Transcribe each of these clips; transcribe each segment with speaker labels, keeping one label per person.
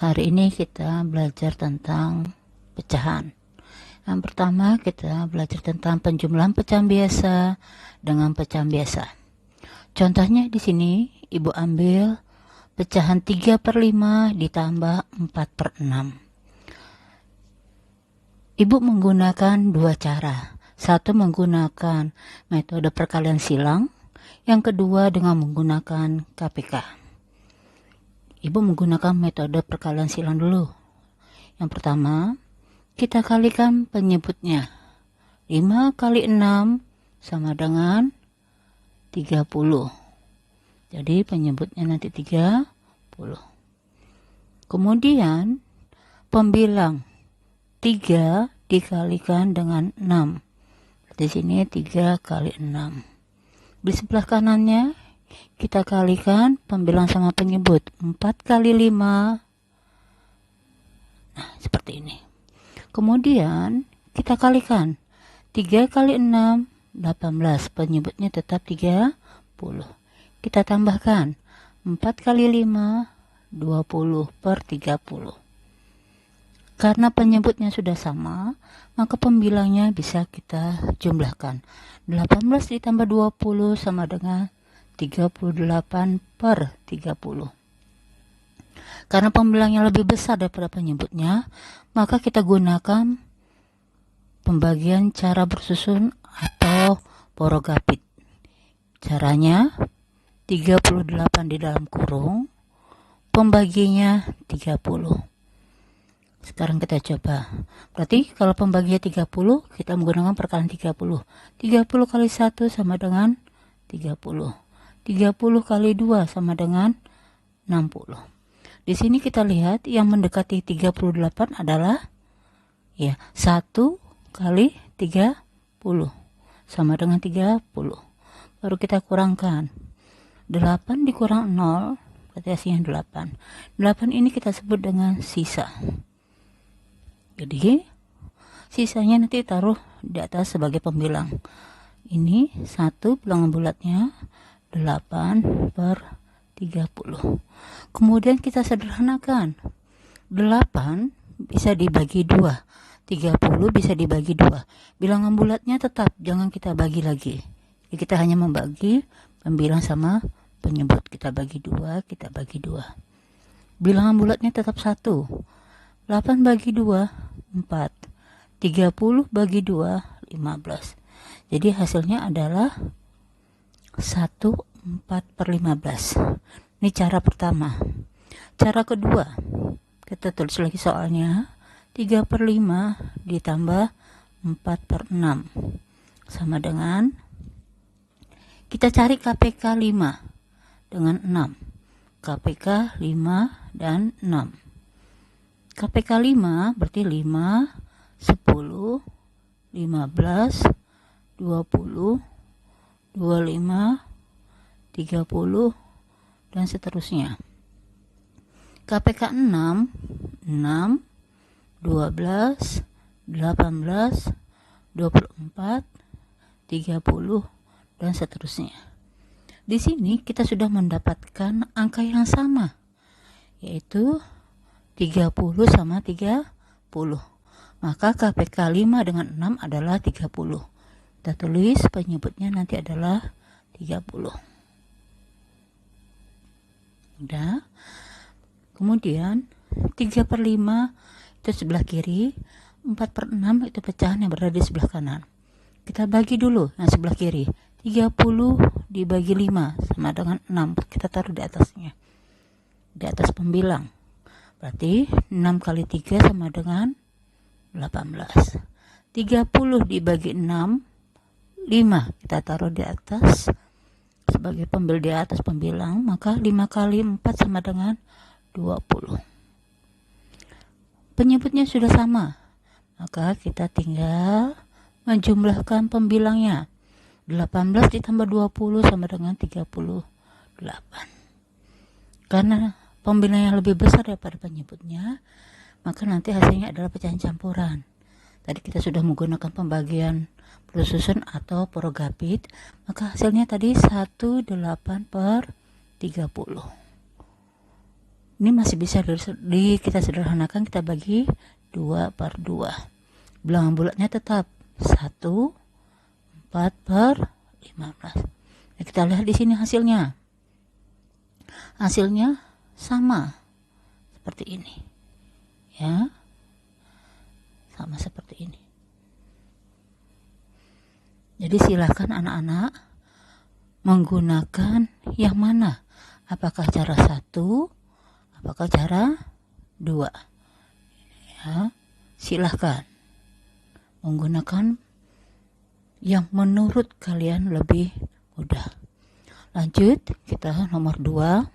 Speaker 1: Hari ini kita belajar tentang pecahan. Yang pertama kita belajar tentang penjumlahan pecahan biasa dengan pecahan biasa. Contohnya di sini Ibu ambil pecahan 3/5 ditambah 4/6. Ibu menggunakan dua cara. Satu menggunakan metode perkalian silang, yang kedua dengan menggunakan KPK. Ibu menggunakan metode perkalian silang dulu. Yang pertama, kita kalikan penyebutnya. 5 kali 6 sama dengan 30. Jadi penyebutnya nanti 30. Kemudian pembilang 3 dikalikan dengan 6. Di sini 3 kali 6. Di sebelah kanannya kita kalikan pembilang sama penyebut. 4 kali 5. Nah, seperti ini. Kemudian kita kalikan 3 kali 6, 18. Penyebutnya tetap 30. Kita tambahkan 4 kali 5, 20/30. Karena penyebutnya sudah sama, maka pembilangnya bisa kita jumlahkan. 18 ditambah 20 sama dengan 38/30. Karena pembilangnya lebih besar daripada penyebutnya, maka kita gunakan pembagian cara bersusun atau porogapit. Caranya 38 di dalam kurung, pembaginya 30. Sekarang kita coba. Berarti kalau pembagian 30, kita menggunakan perkalian 30. 30 kali 1 sama dengan 30. 30 kali 2 sama dengan 60. Di sini kita lihat yang mendekati 38 adalah 1 kali 30 sama dengan 30. Baru kita kurangkan. 8 dikurang 0 berarti hasilnya 8. 8 ini kita sebut dengan sisa. Jadi sisanya nanti taruh di atas sebagai pembilang. Ini 1 bilangan bulatnya 8/30. Kemudian kita sederhanakan. 8 bisa dibagi 2. 30 bisa dibagi 2. Bilangan bulatnya tetap, jangan kita bagi lagi. Jadi kita hanya membagi pembilang sama penyebut. Kita bagi 2, kita bagi 2. Bilangan bulatnya tetap 1. 8 bagi 2, 4. 30 bagi 2, 15. Jadi hasilnya adalah 1/4/15. Ini cara pertama. Cara kedua, kita tulis lagi soalnya. 3/5 ditambah 4/6 sama dengan, kita cari KPK 5 dengan 6. KPK 5 dan 6. KPK 5 berarti 5, 10, 15, 20, 25, 30, dan seterusnya. KPK 6, 6, 12, 18, 24, 30, dan seterusnya. Di sini kita sudah mendapatkan angka yang sama, yaitu 30 sama 30. Maka KPK 5 dengan 6 adalah 30. Kita tulis penyebutnya nanti adalah 30. Udah. Kemudian 3/5 itu sebelah kiri, 4/6 itu pecahan yang berada di sebelah kanan. Kita bagi dulu yang sebelah kiri. 30 dibagi 5 sama dengan 6. Kita taruh di atasnya, di atas pembilang. Berarti 6 kali 3 sama dengan 18. 30 dibagi 6, 5. Kita taruh di atas sebagai di atas pembilang. Maka 5 kali 4 sama dengan 20. Penyebutnya sudah sama. Maka kita tinggal menjumlahkan pembilangnya. 18 ditambah 20 sama dengan 38. Karena pembilang yang lebih besar daripada penyebutnya, maka nanti hasilnya adalah pecahan campuran. Tadi kita sudah menggunakan pembagian bersusun atau porogapit, maka hasilnya tadi 18/30. Ini masih bisa kita sederhanakan, kita bagi 2/2. Bilangan bulatnya tetap 1, 4/15. Nah, kita lihat di sini hasilnya. Hasilnya sama seperti ini. Ya. Sama seperti ini. Jadi silakan anak-anak menggunakan yang mana? Apakah cara 1, apakah cara 2? Ya, silahkan menggunakan yang menurut kalian lebih mudah. Lanjut, kita nomor 2.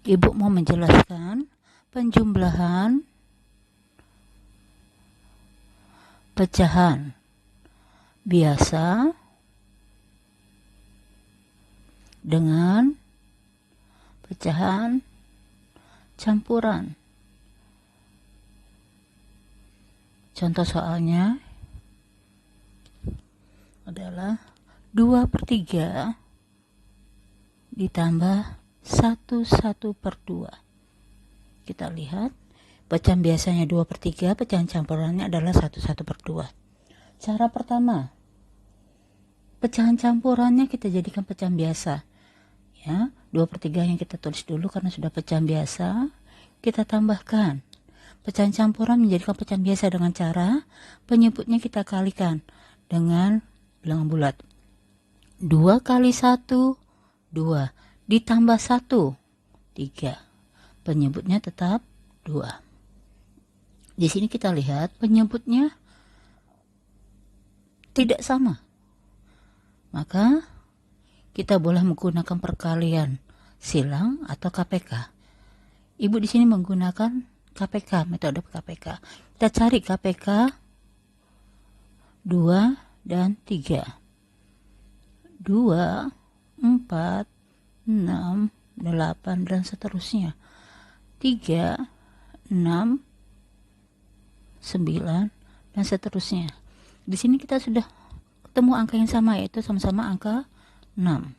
Speaker 1: Ibu mau menjelaskan penjumlahan pecahan biasa dengan pecahan campuran. Contoh soalnya adalah 2/3 ditambah 1/2. Kita lihat pecahan biasanya 2/3, pecahan campurannya adalah 1/2. Cara pertama, pecahan campurannya kita jadikan pecahan biasa. Ya, 2/3 yang kita tulis dulu karena sudah pecahan biasa. Kita tambahkan pecahan campuran menjadikan pecahan biasa dengan cara penyebutnya kita kalikan dengan bilangan bulat. 2 kali 1, 2. Ditambah 1, 3. Penyebutnya tetap 2. Di sini kita lihat penyebutnya tidak sama. Maka kita boleh menggunakan perkalian silang atau KPK. Ibu di sini menggunakan KPK, metode KPK. Kita cari KPK 2 dan 3. 2, 4, 6, 8 dan seterusnya. 3, 6, 9 dan seterusnya. Di sini kita sudah ketemu angka yang sama, yaitu sama-sama angka 6.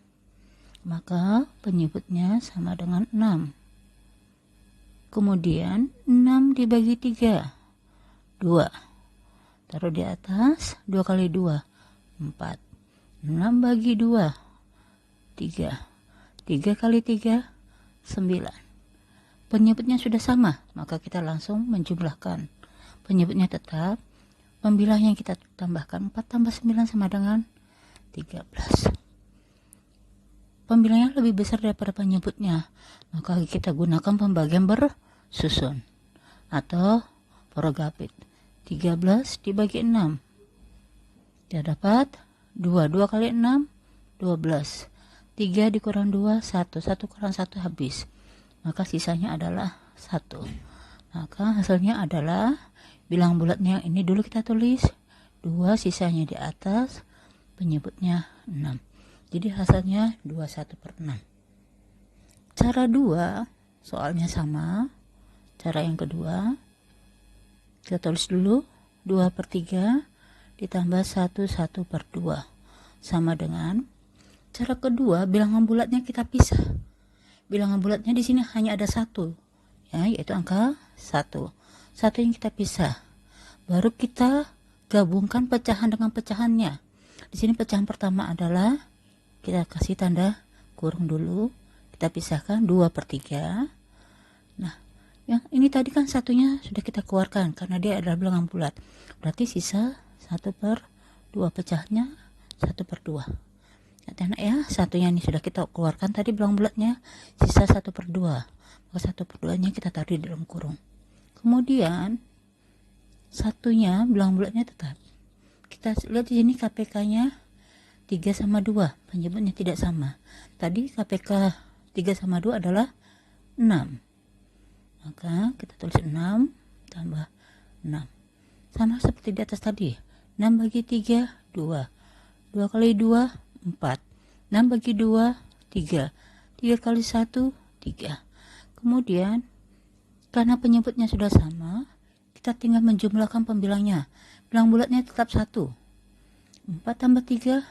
Speaker 1: Maka penyebutnya sama dengan 6. Kemudian 6 dibagi 3, 2. Taruh di atas, 2 kali 2, 4. 6 bagi 2, 3. 3 kali 3, 9. Penyebutnya sudah sama, maka kita langsung menjumlahkan. Penyebutnya tetap, pembilang yang kita tambahkan 4 tambah 9 sama dengan 13. Pembilangnya lebih besar daripada penyebutnya, maka kita gunakan pembagian bersusun atau porogapit. 13 dibagi 6. Kita dapat 2. 2 kali 6, 12. 3 dikurang 2, 1. 1 kurang 1 habis. Maka sisanya adalah 1. Maka hasilnya adalah bilangan bulatnya yang ini dulu kita tulis 2, sisanya di atas, penyebutnya 6. Jadi hasilnya 21/6. Cara 2, soalnya sama. Cara yang kedua, kita tulis dulu 2/3 ditambah 1/2 sama dengan cara kedua, bilangan bulatnya kita pisah. Bilangan bulatnya di sini hanya ada 1, ya, yaitu angka 1. 1 yang kita pisah. Baru kita gabungkan pecahan dengan pecahannya. Di sini pecahan pertama adalah kita kasih tanda kurung dulu. Kita pisahkan 2/3. Nah, yang ini tadi kan satunya sudah kita keluarkan karena dia adalah bilangan bulat. Berarti sisa 1/2 pecahnya 1/2. Nah, ya, satunya ini sudah kita keluarkan tadi bilangan bulatnya, sisa 1/2. Maka 1/2-nya kita taruh di dalam kurung. Kemudian satunya bilangan bulatnya tetap. Kita lihat di sini KPK-nya 3 sama 2, penyebutnya tidak sama. Tadi KPK 3 sama 2 adalah 6. Maka kita tulis 6 tambah 6. Sama seperti di atas tadi. 6 bagi 3, 2. 2 kali 2, 4. 6 bagi 2, 3. 3 kali 1, 3. Kemudian, karena penyebutnya sudah sama, kita tinggal menjumlahkan pembilangnya. Bilang bulatnya tetap 1. 4 tambah 3,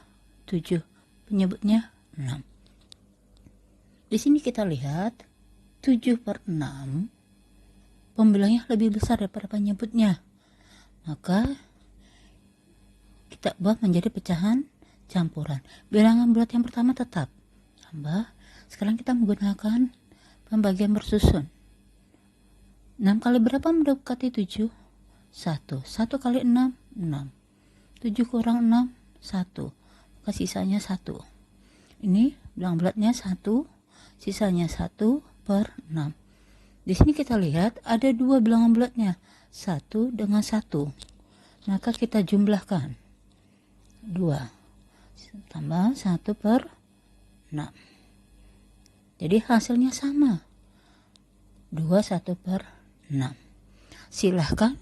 Speaker 1: 7. Penyebutnya 6. Di sini kita lihat 7/6 pembilangnya lebih besar daripada penyebutnya, maka kita buat menjadi pecahan campuran. Bilangan bulat yang pertama tetap tambah. Sekarang kita menggunakan pembagian bersusun. 6 kali berapa mendekati 7? 1. 1 kali 6, 6. 7 kurang 6, 1. Maka sisanya 1. Ini bilangan bulatnya 1, sisanya 1/6. Di sini kita lihat ada dua bilangan bulatnya, 1 dengan 1. Maka kita jumlahkan 2 tambah 1/6. Jadi hasilnya sama, 2 1/6. Silahkan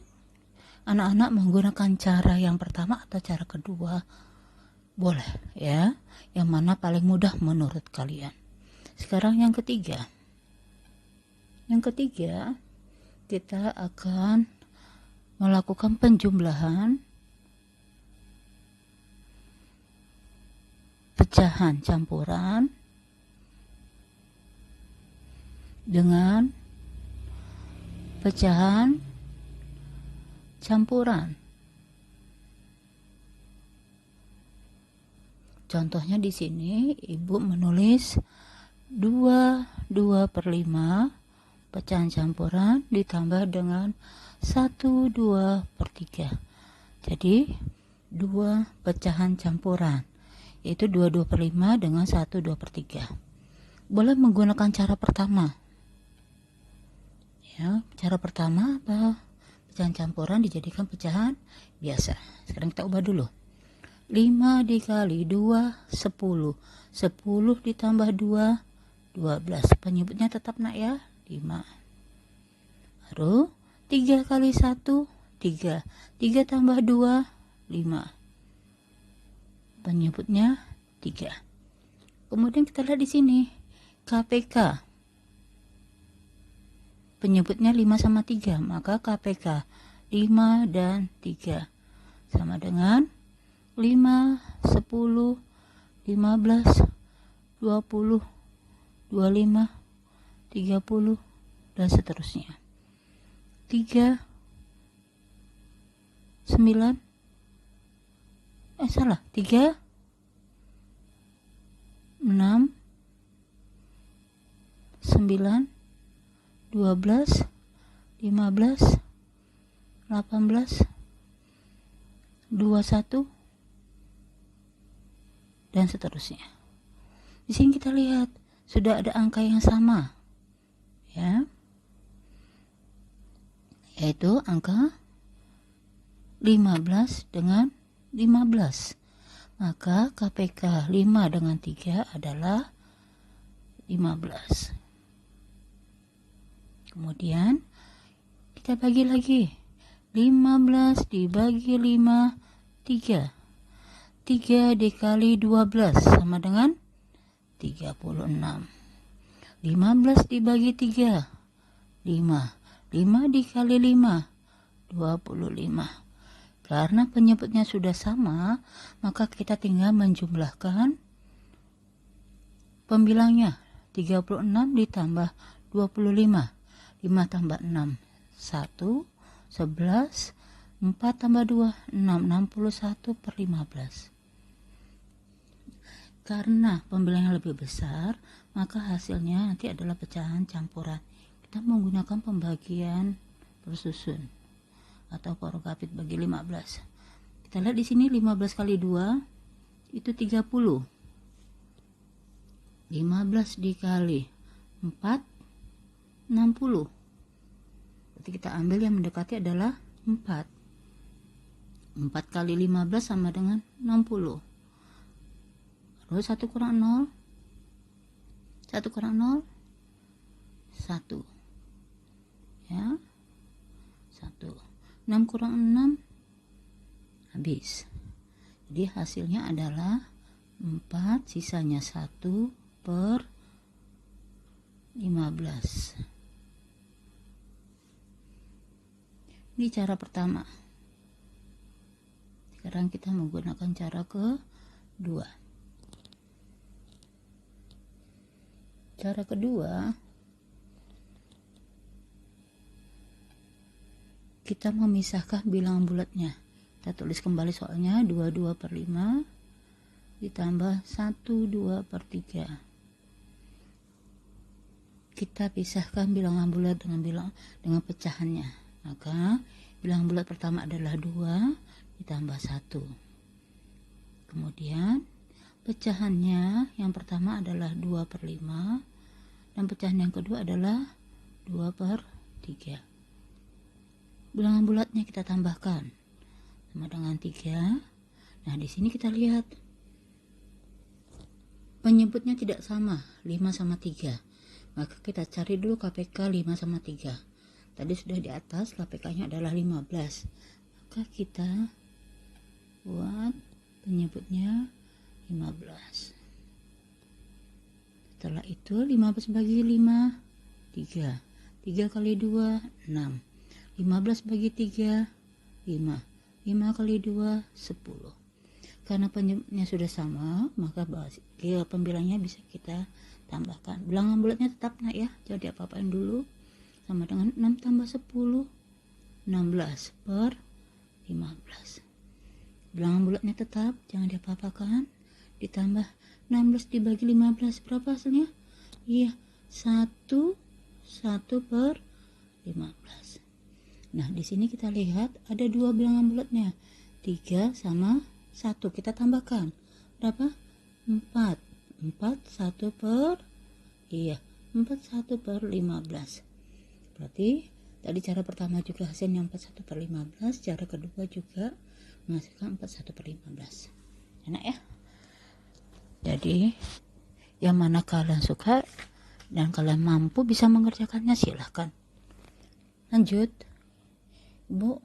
Speaker 1: anak-anak menggunakan cara yang pertama atau cara kedua, boleh ya, yang mana paling mudah menurut kalian. Sekarang yang ketiga. Yang ketiga, kita akan melakukan penjumlahan pecahan campuran dengan pecahan campuran. Contohnya di sini Ibu menulis 2/5 pecahan campuran ditambah dengan 1/2/3. Jadi 2 pecahan campuran, yaitu 2/5 dengan 1/2/3. Boleh menggunakan cara pertama. Ya, cara pertama apa? Pecahan campuran dijadikan pecahan biasa. Sekarang kita ubah dulu. 5 dikali 2, 10. 10 ditambah 2, 12. Penyebutnya tetap nak ya, 5. Baru 3 kali 1, 3. 3 tambah 2, 5. Penyebutnya 3. Kemudian kita lihat di sini, KPK. Penyebutnya 5 sama 3, maka KPK 5 dan 3 sama dengan 5, 10, 15, 20, 25, 30, dan seterusnya. 3, 9, 3, 6, 9, 12, 15, 18, 21, dan seterusnya. Di sini kita lihat sudah ada angka yang sama, ya, yaitu angka 15 dengan 15. Maka KPK 5 dengan 3 adalah 15. Kemudian kita bagi lagi, 15 dibagi 5, 3. 3 dikali 12 sama dengan 36. 15 dibagi 3, 5. 5 dikali 5, 25. Karena penyebutnya sudah sama, maka kita tinggal menjumlahkan pembilangnya. 36 ditambah 25. 5 tambah 6, 1. 11, 4 tambah 2, 6. 61/15. Karena pembilangan lebih besar, maka hasilnya nanti adalah pecahan campuran. Kita menggunakan pembagian bersusun atau porogapit bagi 15. Kita lihat di sini 15 kali 2 itu 30. 15 dikali 4, 60. Berarti kita ambil yang mendekati adalah 4. 4 kali 15 sama dengan 60. Lalu 1 kurang 0. 1 kurang 0. 1. Ya. 1. 6 kurang 6. Habis. Jadi hasilnya adalah 4, sisanya 1/15. Ini cara pertama. Sekarang kita menggunakan cara kedua. Cara kedua, kita memisahkan bilangan bulatnya. Kita tulis kembali soalnya 22/5 ditambah 12/3. Kita pisahkan bilangan bulat dengan pecahannya. Maka bilangan bulat pertama adalah 2 ditambah 1. Kemudian pecahannya yang pertama adalah 2/5 dan pecahan yang kedua adalah 2/3. Bilangan bulatnya kita tambahkan sama dengan 3. Nah, di sini kita lihat penyebutnya tidak sama, 5 sama 3. Maka kita cari dulu KPK 5 sama 3. Tadi sudah di atas, KPK-nya adalah 15. Maka kita buat penyebutnya 15. Setelah itu 15 bagi 5, 3. 3 kali 2, 6. 15 bagi 3, 5. 5 kali 2, 10. Karena penyebutnya sudah sama, maka pembilangnya bisa kita tambahkan. Bilangan bulatnya tetap nak ya, jangan diapa-apain dulu. Sama dengan 6 tambah 10, 16/15. Bilangan bulatnya tetap, jangan diapa-apakan. Ditambah 16 dibagi 15, berapa hasilnya? Iya, 1/15. Nah, di sini kita lihat ada 2 bilangan bulatnya, 3 sama 1. Kita tambahkan berapa? 4. 1/15. Berarti tadi cara pertama juga hasilnya 1/15, cara kedua juga menghasilkan 1/15. Enak ya? Jadi yang mana kalian suka dan kalian mampu bisa mengerjakannya, silahkan. Lanjut, Ibu,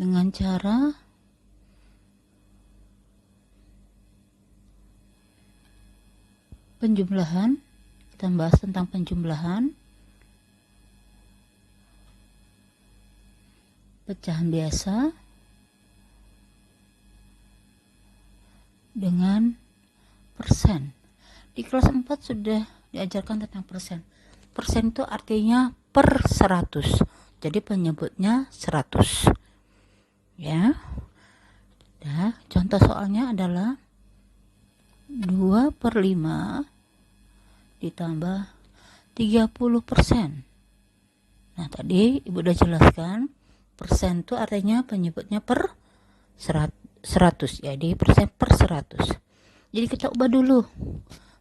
Speaker 1: dengan cara penjumlahan. Kita bahas tentang penjumlahan pecahan biasa dengan persen. Di kelas 4 sudah diajarkan tentang persen. Persen itu artinya per 100. Jadi penyebutnya 100. Ya. Nah, contoh soalnya adalah 2/5 ditambah 30%. Nah, tadi Ibu udah jelaskan, persen itu artinya penyebutnya per 100. Jadi persen per 100. Jadi kita ubah dulu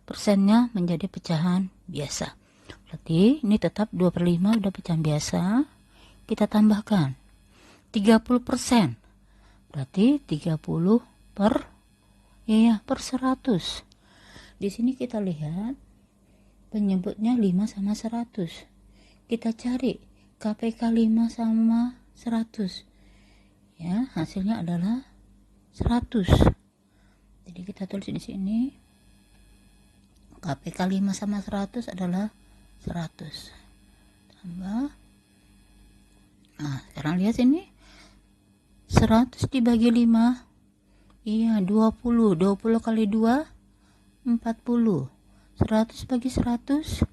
Speaker 1: persennya menjadi pecahan biasa. Berarti ini tetap 2/5 udah pecahan biasa. Kita tambahkan 30%. Berarti 30 per 100. Di sini kita lihat penyebutnya 5 sama 100. Kita cari KPK 5 sama 100. Ya, hasilnya adalah 100. Jadi kita tulis di sini KPK 5 sama 100 adalah 100. Tambah. Nah, sekarang lihat sini. 100 dibagi 5. Iya, 20. 20 kali 2, 40. 100 bagi 100,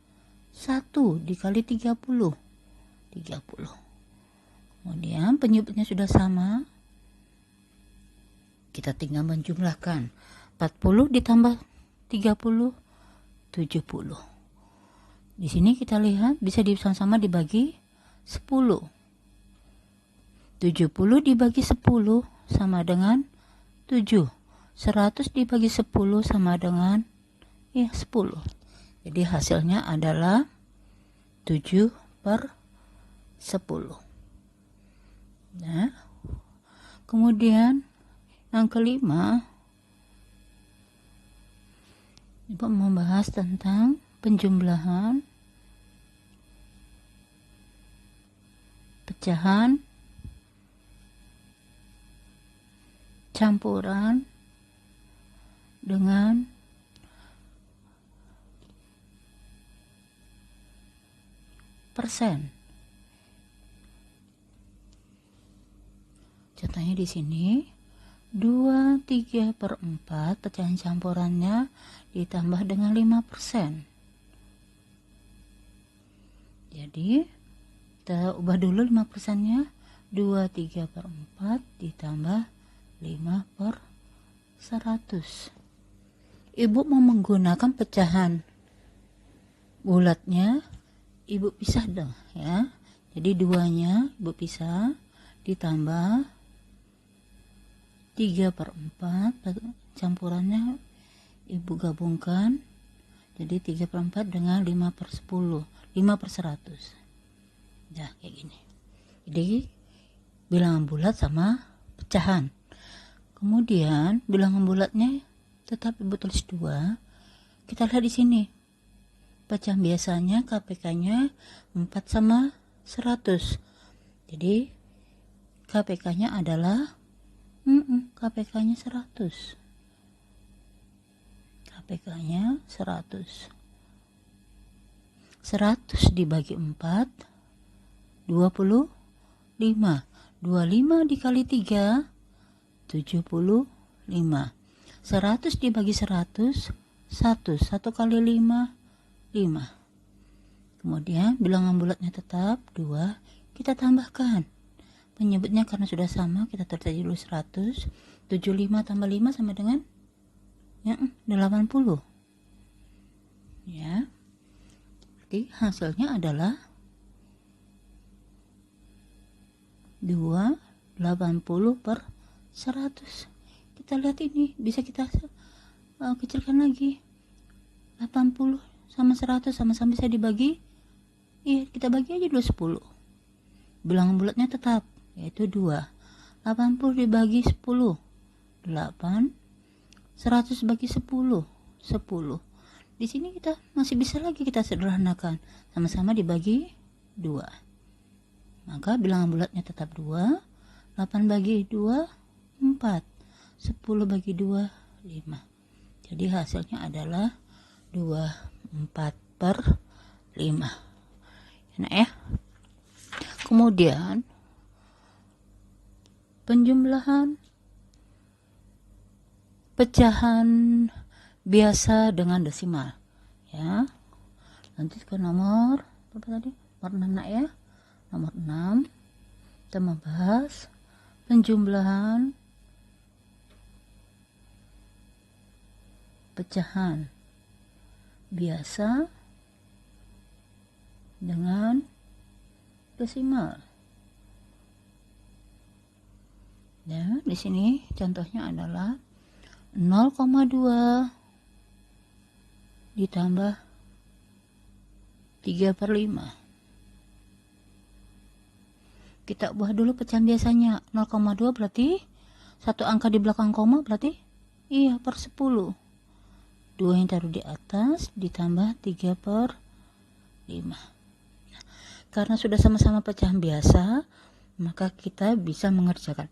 Speaker 1: 1 dikali 30. 30. Kemudian penyebutnya sudah sama. Kita tinggal menjumlahkan. 40 ditambah 30, 70. Di sini kita lihat bisa sama-sama dibagi 10. 70 dibagi 10 sama dengan 7. 100 dibagi 10 sama dengan 10. Jadi hasilnya adalah 7/10. Nah, kemudian yang kelima, Ibu membahas tentang penjumlahan pecahan campuran dengan persen. Contohnya di sini 2/3/4 pecahan campurannya ditambah dengan 5%. Jadi Kita ubah dulu 5%-nya. 23 per 4 ditambah 5 per 100. Ibu mau menggunakan pecahan bulatnya, ibu pisah dong ya. Jadi 2-nya ibu pisah, ditambah 3 per 4, campurannya ibu gabungkan. Jadi 3 per 4 dengan 5 per 10, 5 per 100. Nah, kayak gini. Jadi bilangan bulat sama pecahan. Kemudian bilangan bulatnya tetap ibu tulis 2. Kita lihat di sini. Pecahan biasanya KPK-nya 4 sama 100. Jadi KPK-nya adalah KPK-nya 100. KPK-nya 100. 100 dibagi 4 25. 25 dikali 3 75. 100 dibagi 100 1 kali 5 5. Kemudian bilangan bulatnya tetap 2. Kita tambahkan penyebutnya karena sudah sama, kita tulis aja dulu 100. 75 tambah 5 sama dengan 80 ya. Jadi hasilnya adalah 280 per 100. Kita lihat ini, bisa kita kecilkan lagi. 80 sama 100 sama-sama bisa dibagi. Iya, kita bagi aja dulu 10. Bilangan bulatnya tetap, yaitu 2. 80 dibagi 10, 8. 100 bagi 10, 10. Di sini kita masih bisa lagi kita sederhanakan. Sama-sama dibagi 2. Maka bilangan bulatnya tetap 2. 8 bagi 2, 4. 10 bagi 2, 5. Jadi hasilnya adalah 24 per 5. Enak ya. Kemudian penjumlahan pecahan biasa dengan desimal ya. Lanjut ke nomor apa tadi? Nomor 6 ya. Nomor 6 kita membahas penjumlahan pecahan biasa dengan desimal. Ya, di sini contohnya adalah 0,2 ditambah 3 per 5. Kita ubah dulu pecahan biasanya. 0,2 berarti satu angka di belakang koma berarti iya per 10. 2 yang taruh di atas ditambah 3 per 5. Karena sudah sama-sama pecahan biasa, maka kita bisa mengerjakan.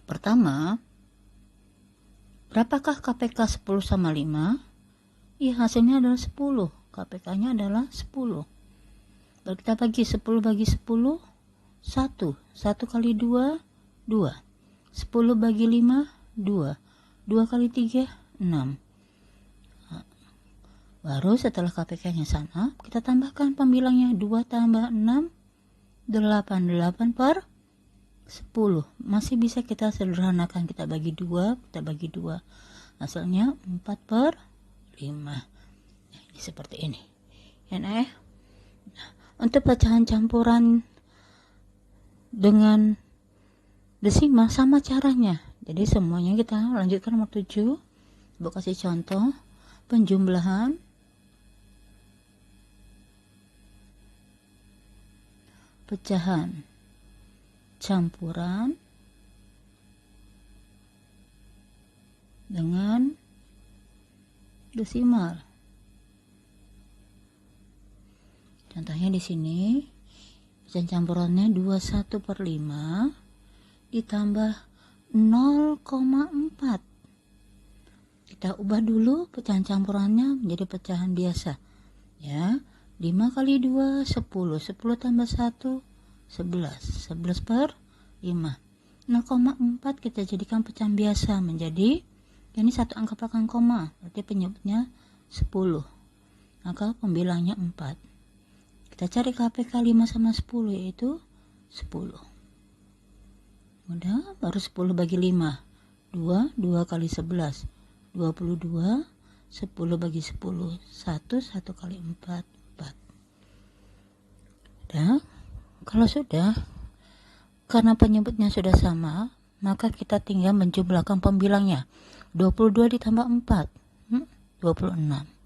Speaker 1: Pertama, berapakah KPK 10 sama 5? Iya, hasilnya adalah 10. KPK-nya adalah 10. Lalu kita bagi 10 bagi 10, 1. 1 kali 2, 2. 10 bagi 5, 2. 2 kali 3, 6. Baru setelah KPK-nya sama, kita tambahkan pembilangnya 2 tambah 6, 8. 8 per 10. Masih bisa kita sederhanakan, kita bagi 2, kita bagi 2. Hasilnya 4 per 5. Ini seperti ini. Ya, untuk pecahan campuran dengan desimal sama caranya. Jadi semuanya kita lanjutkan nomor 7. Ibu kasih contoh penjumlahan pecahan campuran dengan desimal. Contohnya di sini pecahan campurannya 21 per 5 ditambah 0,4. Kita ubah dulu pecahan campurannya menjadi pecahan biasa ya. 5 kali 2 10, 10 tambah 1 11, 11 per 5. 0,4 kita jadikan pecahan biasa menjadi, ini satu angka belakang koma, berarti penyebutnya 10. Maka pembilangnya 4. Kita cari KPK 5 sama 10, yaitu 10. Udah, baru 10 bagi 5. 2 kali 11. 22. 10 bagi 10. 1 kali 4. 4. Udah, kalau sudah, karena penyebutnya sudah sama, maka kita tinggal menjumlahkan pembilangnya. 22 ditambah 4. 26.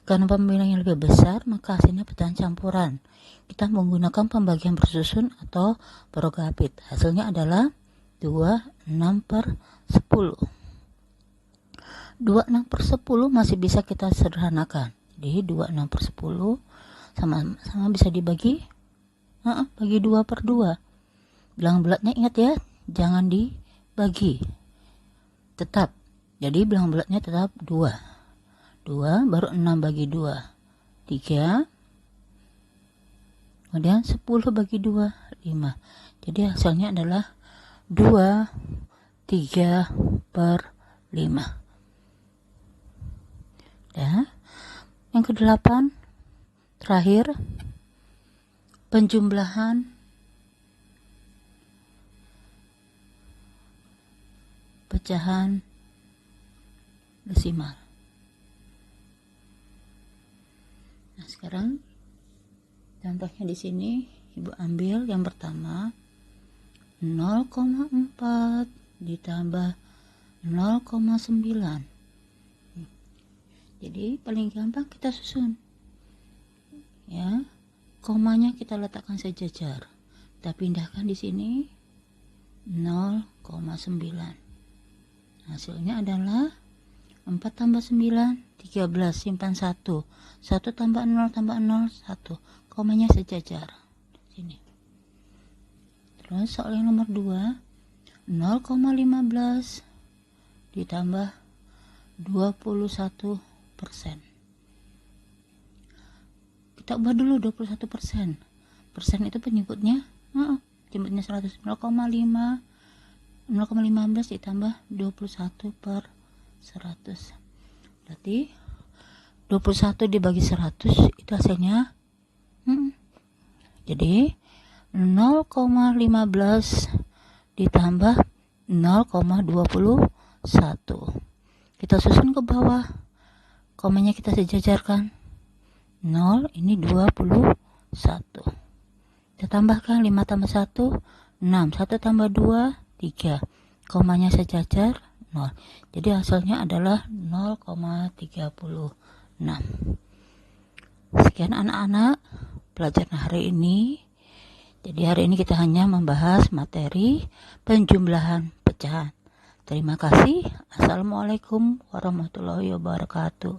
Speaker 1: Karena pembilangnya lebih besar, maka hasilnya pecahan campuran. Kita menggunakan pembagian bersusun atau progapit. Hasilnya adalah 26/10. 26/10 masih bisa kita sederhanakan. Jadi 26/10 sama bisa dibagi bagi 2/2. Bilang bulatnya ingat ya, jangan dibagi. Tetap. Jadi bilang bulatnya tetap 2. 2 baru 6 bagi 2. 3. Kemudian 10 bagi 2. 5. Jadi hasilnya adalah 2/3/5. Ya. Yang ke-8 terakhir, penjumlahan pecahan desimal. Nah, sekarang contohnya di sini Ibu ambil yang pertama 0,4 ditambah 0,9. Jadi paling gampang kita susun. Ya, komanya kita letakkan sejajar. Kita pindahkan di sini 0,9. Hasilnya adalah 4 tambah 9, 13, simpan 1. 1 tambah 0 tambah 0, 1. Komanya sejajar. Sini. Terus soal yang nomor 2, 0,15 ditambah 21%. Kita ubah dulu 21%. Persen itu penyebutnya, penyebutnya 100. 0,15 ditambah 21/100. Berarti 21 dibagi 100 itu hasilnya jadi 0,15 ditambah 0,21. Kita susun ke bawah, komanya kita sejajarkan. 0 ini 21. Kita tambahkan 5 tambah 1 6, 1 tambah 2 3. Komanya sejajar 0. Jadi hasilnya adalah 0,36. Sekian anak-anak pelajaran hari ini. Jadi hari ini kita hanya membahas materi penjumlahan pecahan. Terima kasih. Assalamualaikum warahmatullahi wabarakatuh.